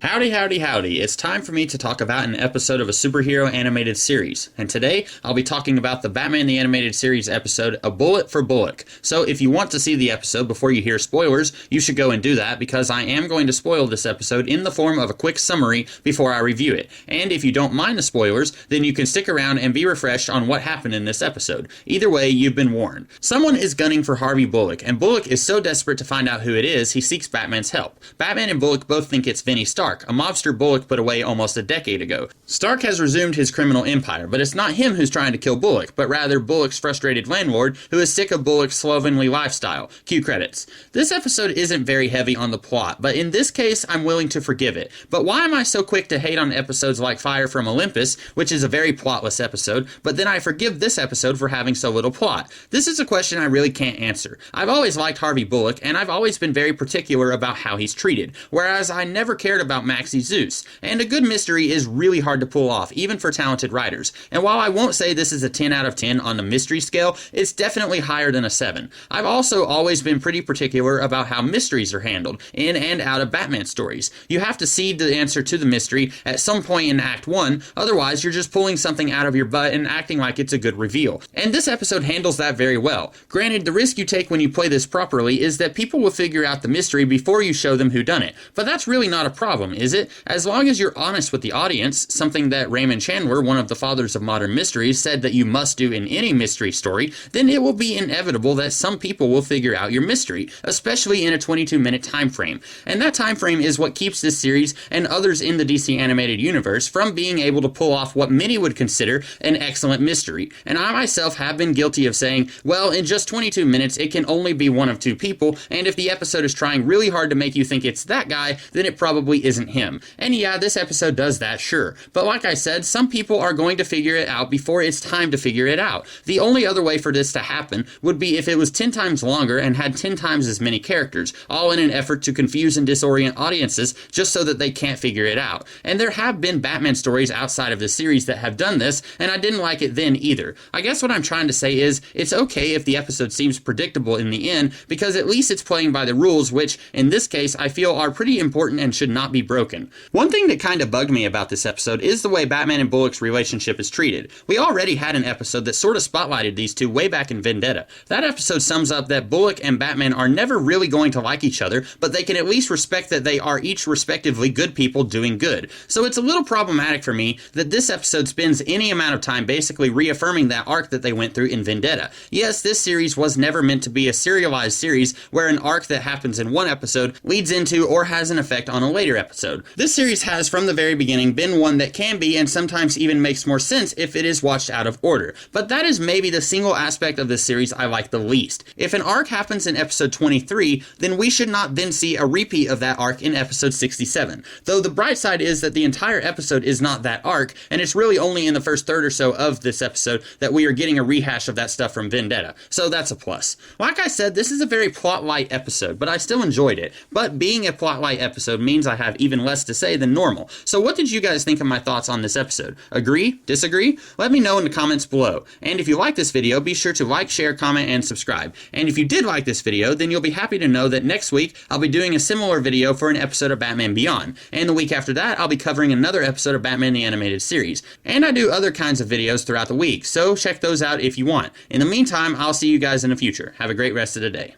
Howdy, howdy, howdy. It's time for me to talk about an episode of a superhero animated series. And today, I'll be talking about the Batman the Animated Series episode, A Bullet for Bullock. So if you want to see the episode before you hear spoilers, you should go and do that because I am going to spoil this episode in the form of a quick summary before I review it. And if you don't mind the spoilers, then you can stick around and be refreshed on what happened in this episode. Either way, you've been warned. Someone is gunning for Harvey Bullock, and Bullock is so desperate to find out who it is, he seeks Batman's help. Batman and Bullock both think it's Vinny Stark, a mobster Bullock put away almost a decade ago. Stark has resumed his criminal empire, but it's not him who's trying to kill Bullock, but rather Bullock's frustrated landlord who is sick of Bullock's slovenly lifestyle. Cue credits. This episode isn't very heavy on the plot, but in this case I'm willing to forgive it. But why am I so quick to hate on episodes like Fire from Olympus, which is a very plotless episode, but then I forgive this episode for having so little plot? This is a question I really can't answer. I've always liked Harvey Bullock, and I've always been very particular about how he's treated, whereas I never cared about Maxie Zeus, and a good mystery is really hard to pull off, even for talented writers. And while I won't say this is a 10 out of 10 on the mystery scale, it's definitely higher than a 7. I've also always been pretty particular about how mysteries are handled, in and out of Batman stories. You have to seed the answer to the mystery at some point in Act 1, otherwise you're just pulling something out of your butt and acting like it's a good reveal. And this episode handles that very well. Granted, the risk you take when you play this properly is that people will figure out the mystery before you show them who done it, but that's really not a problem, is it? As long as you're honest with the audience, something that Raymond Chandler, one of the fathers of modern mysteries, said that you must do in any mystery story, then it will be inevitable that some people will figure out your mystery, especially in a 22-minute time frame. And that time frame is what keeps this series and others in the DC animated universe from being able to pull off what many would consider an excellent mystery. And I myself have been guilty of saying, well, in just 22 minutes it can only be one of two people, and if the episode is trying really hard to make you think it's that guy, then it probably isn't him. And yeah, this episode does that, sure. But like I said, some people are going to figure it out before it's time to figure it out. The only other way for this to happen would be if it was 10 times longer and had 10 times as many characters, all in an effort to confuse and disorient audiences just so that they can't figure it out. And there have been Batman stories outside of the series that have done this, and I didn't like it then either. I guess what I'm trying to say is, it's okay if the episode seems predictable in the end, because at least it's playing by the rules, which, in this case, I feel are pretty important and should not be broken. One thing that kind of bugged me about this episode is the way Batman and Bullock's relationship is treated. We already had an episode that sort of spotlighted these two way back in Vendetta. That episode sums up that Bullock and Batman are never really going to like each other, but they can at least respect that they are each respectively good people doing good. So it's a little problematic for me that this episode spends any amount of time basically reaffirming that arc that they went through in Vendetta. Yes, this series was never meant to be a serialized series where an arc that happens in one episode leads into or has an effect on a later episode. This series has from the very beginning been one that can be and sometimes even makes more sense if it is watched out of order. But that is maybe the single aspect of this series I like the least. If an arc happens in episode 23, then we should not then see a repeat of that arc in episode 67. Though the bright side is that the entire episode is not that arc, and it's really only in the first third or so of this episode that we are getting a rehash of that stuff from Vendetta. So that's a plus. Like I said, this is a very plot-light episode, but I still enjoyed it. But being a plot-light episode means I have even less to say than normal. So what did you guys think of my thoughts on this episode? Agree? Disagree? Let me know in the comments below. And if you like this video, be sure to like, share, comment, and subscribe. And if you did like this video, then you'll be happy to know that next week I'll be doing a similar video for an episode of Batman Beyond. And the week after that, I'll be covering another episode of Batman the Animated Series. And I do other kinds of videos throughout the week, so check those out if you want. In the meantime, I'll see you guys in the future. Have a great rest of the day.